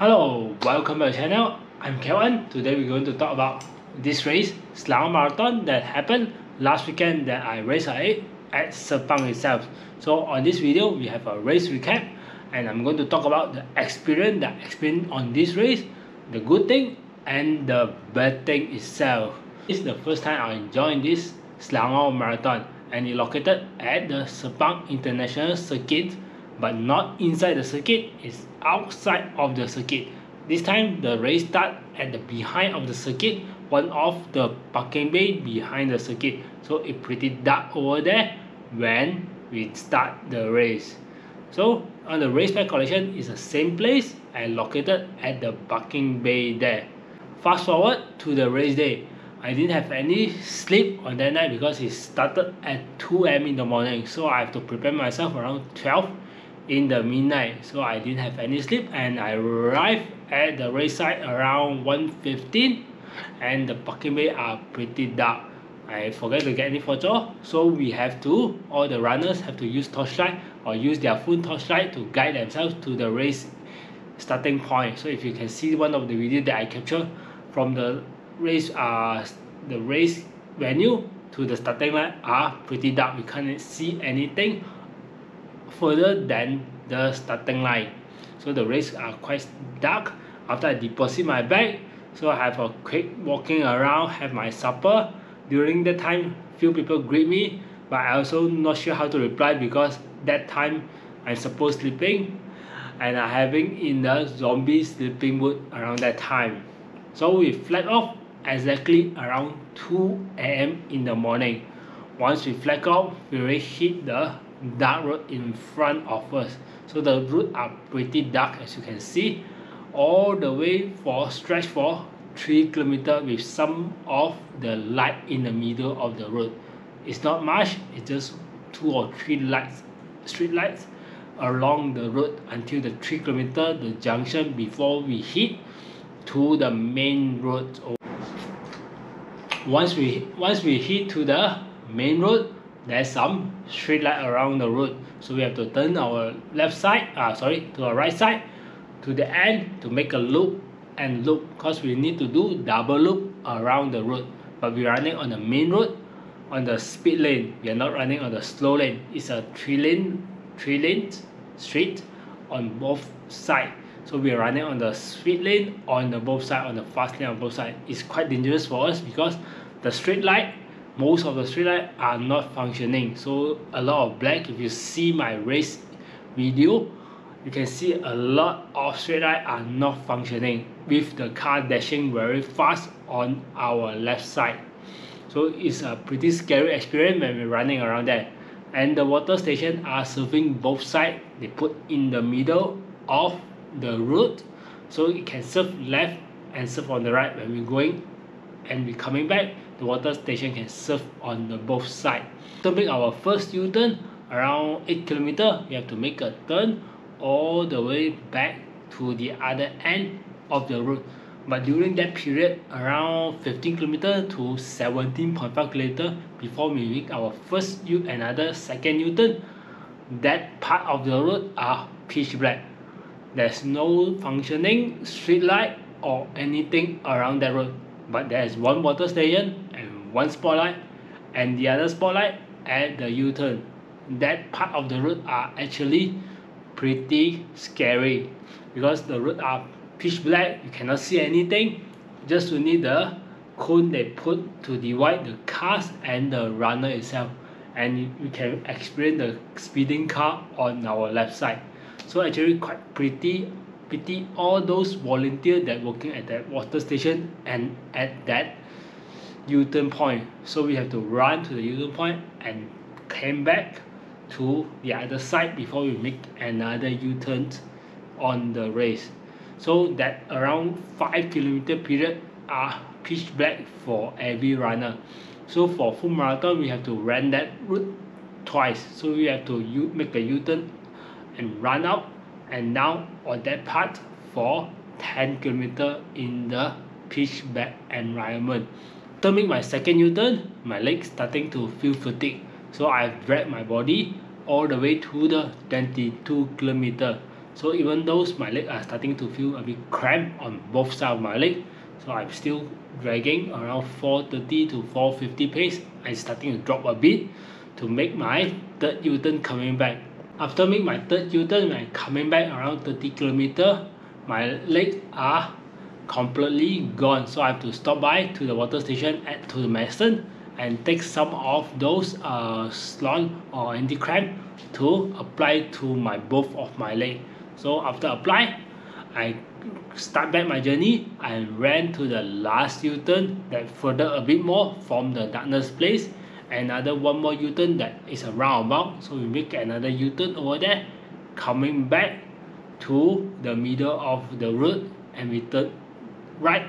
Hello, welcome to my channel. I'm Kevin. Today we're going to talk about this race, Selangor Marathon, that happened last weekend that I raced at Sepang itself. So on this video, we have a race recap, and I'm going to talk about the experience on this race, the good thing and the bad thing itself. This is the first time I joined this Selangor Marathon, and it located at the Sepang International Circuit, but not inside the circuit, it's outside of the circuit. This time the race start at the behind of the circuit, one of the parking bay behind the circuit, so it's pretty dark over there when we start the race. So on the race pack collection is the same place and located at the parking bay there. Fast forward to the race day, I didn't have any sleep on that night because it started at 2 AM in the morning, so I have to prepare myself around 12 in the midnight, so I didn't have any sleep, and I arrived at the race site around 1:15, and the parking bay are pretty dark. I forget to get any photo, so all the runners have to use torchlight or use their phone torchlight to guide themselves to the race starting point. So if you can see one of the video that I captured from the race venue to the starting line are pretty dark. We can't see anything further than the starting line, so the race are quite dark. After I deposit my bag, so I have a quick walking around, have my supper. During that time, few people greet me, but I also not sure how to reply because that time I'm supposed sleeping, and I'm having in the zombie sleeping mood around that time. So we flag off exactly around 2 AM in the morning. Once we flag off, we already hit the dark road in front of us. So the road are pretty dark, as you can see, all the way stretch for 3 kilometers with some of the light in the middle of the road. It's not much, it's just 2 or 3 street lights along the road until the 3 kilometers, the junction before we hit to the main road. Once we hit to the main road, there's some street light around the road, so we have to turn our to our right side to the end to make a loop because we need to do double loop around the road. But we're running on the main road on the speed lane, we are not running on the slow lane. It's a three lane street on both sides, so we are running on the speed lane on the both side, on the fast lane on both sides. It's quite dangerous for us because most of the street lights are not functioning, so a lot of black. If you see my race video, you can see a lot of street lights are not functioning with the car dashing very fast on our left side. So it's a pretty scary experience when we're running around there. And the water station are serving both sides. They put in the middle of the road, so it can serve left and serve on the right. When we're going and we're coming back, the water station can serve on the both sides. To make our first U-turn around 8 kilometers, we have to make a turn all the way back to the other end of the road. But during that period, around 15 kilometers to 17.5 kilometers before we make our second U-turn, that part of the road are pitch black. There's no functioning street light or anything around that road, but there's one water station and one spotlight, and the other spotlight at the U-turn. That part of the road are actually pretty scary because the road are pitch black, you cannot see anything. Just to need the cone they put to divide the cars and the runner itself, and we can experience the speeding car on our left side. So actually quite pretty all those volunteers that working at that water station and at that U-turn point. So we have to run to the U-turn point and came back to the other side before we make another U-turn on the race. So that around 5 kilometer period are pitch black for every runner. So for full marathon, we have to run that route twice. So we have to make the U-turn and run up and down on that part for 10 kilometers in the pitch black environment. To make my second U-turn, my legs starting to feel fatigue, so I've dragged my body all the way to the 22 kilometers. So even though my legs are starting to feel a bit cramped on both sides of my leg, so I'm still dragging around 430 to 450 pace. I'm starting to drop a bit to make my third U-turn coming back. After making my third U-turn, when I'm coming back around 30 km, my legs are completely gone. So I have to stop by to the water station, add to the medicine, and take some of those Slon or anti-cramp to apply to both of my leg. So after apply, I start back my journey. I ran to the last U-turn that further a bit more from the darkness place. Another one more U-turn that is a roundabout, so we make another U-turn over there, coming back to the middle of the road, and we turn right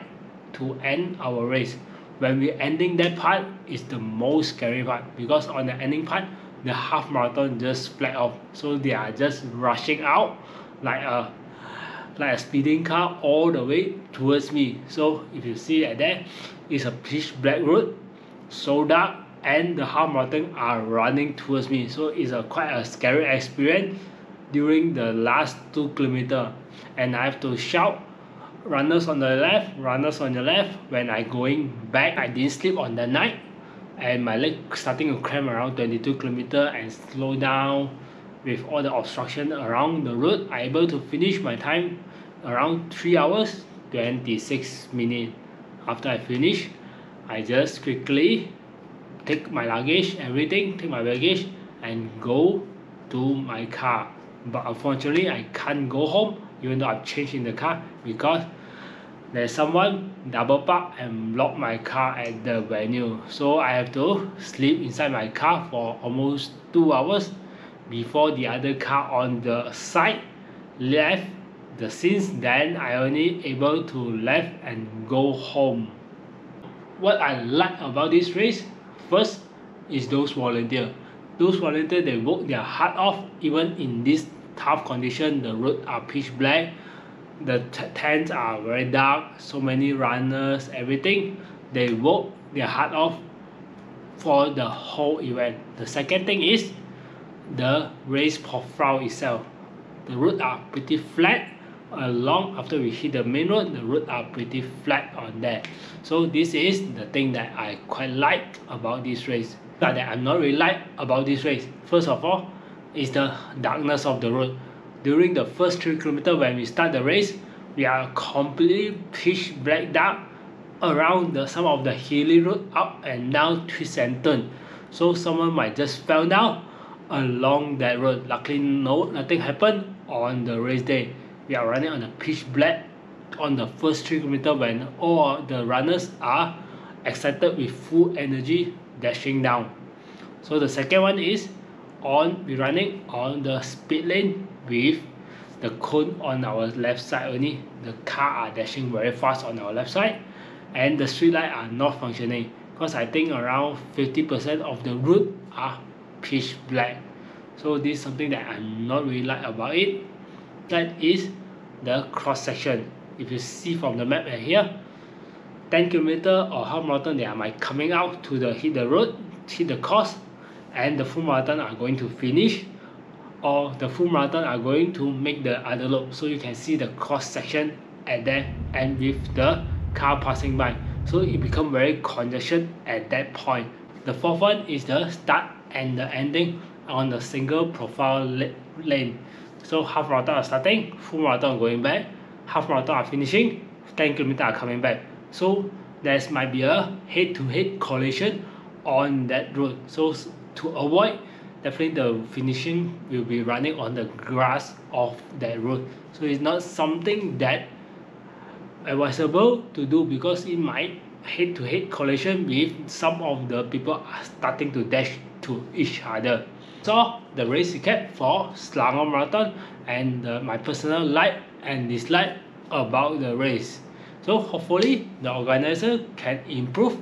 to end our race. When we ending that part is the most scary part, because on the ending part the half marathon just flat off, so they are just rushing out like a speeding car all the way towards me. So if you see at there, it's a pitch black road, so dark, and the half marathon are running towards me. So it's quite a scary experience during the last 2 km, and I have to shout runners on the left, runners on the left. When I going back, I didn't sleep on the night, and my leg starting to cramp around 22 km and slow down with all the obstruction around the road. I able to finish my time around 3 hours 26 minutes. After I finish, I just quickly take my luggage, everything, take my baggage and go to my car. But unfortunately I can't go home even though I've changed in the car, because there's someone double park and block my car at the venue. So I have to sleep inside my car for almost 2 hours before the other car on the side left the scene. Then I only able to left and go home. What I like about this race, first is those volunteers. Those volunteers, they work their heart off even in this tough condition. The roads are pitch black, the tents are very dark, so many runners, everything. They work their heart off for the whole event. The second thing is the race profile itself. The roads are pretty flat. Along after we hit the main road, the roads are pretty flat on there. So this is the thing that I quite like about this race. That I'm not really like about this race, first of all, is the darkness of the road. During the first 3 km when we start the race, we are completely pitch black dark around some of the hilly road, up and down, twist and turn. So someone might just fell down along that road. Luckily nothing happened on the race day. We are running on a pitch black on the first 3 km when all the runners are excited with full energy dashing down. So the second one is we running on the speed lane with the cone on our left side only. The car are dashing very fast on our left side, and the street light are not functioning, because I think around 50% of the route are pitch black. So this is something that I'm not really like about it. That is the cross section. If you see from the map here, 10 km or half marathon, they are coming out to hit the road, hit the course, and the full marathon are going to finish, or the full marathon are going to make the other loop. So you can see the cross section at there, and with the car passing by, so it become very congested at that point. The fourth one is the start and the ending on the single profile lane. So half marathon are starting, full marathon going back, half marathon are finishing, 10 km are coming back. So there might be a head-to-head collision on that road. So to avoid, definitely the finishing will be running on the grass of that road. So it's not something that advisable to do, because it might head-to-head collision with some of the people are starting to dash to each other. So the race recap for Selangor Marathon and my personal like and dislike about the race. So hopefully the organizer can improve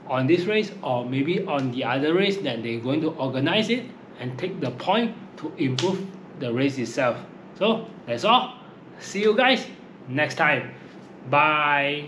on this race, or maybe on the other race that they're going to organize it, and take the point to improve the race itself. So that's all. See you guys next time. Bye.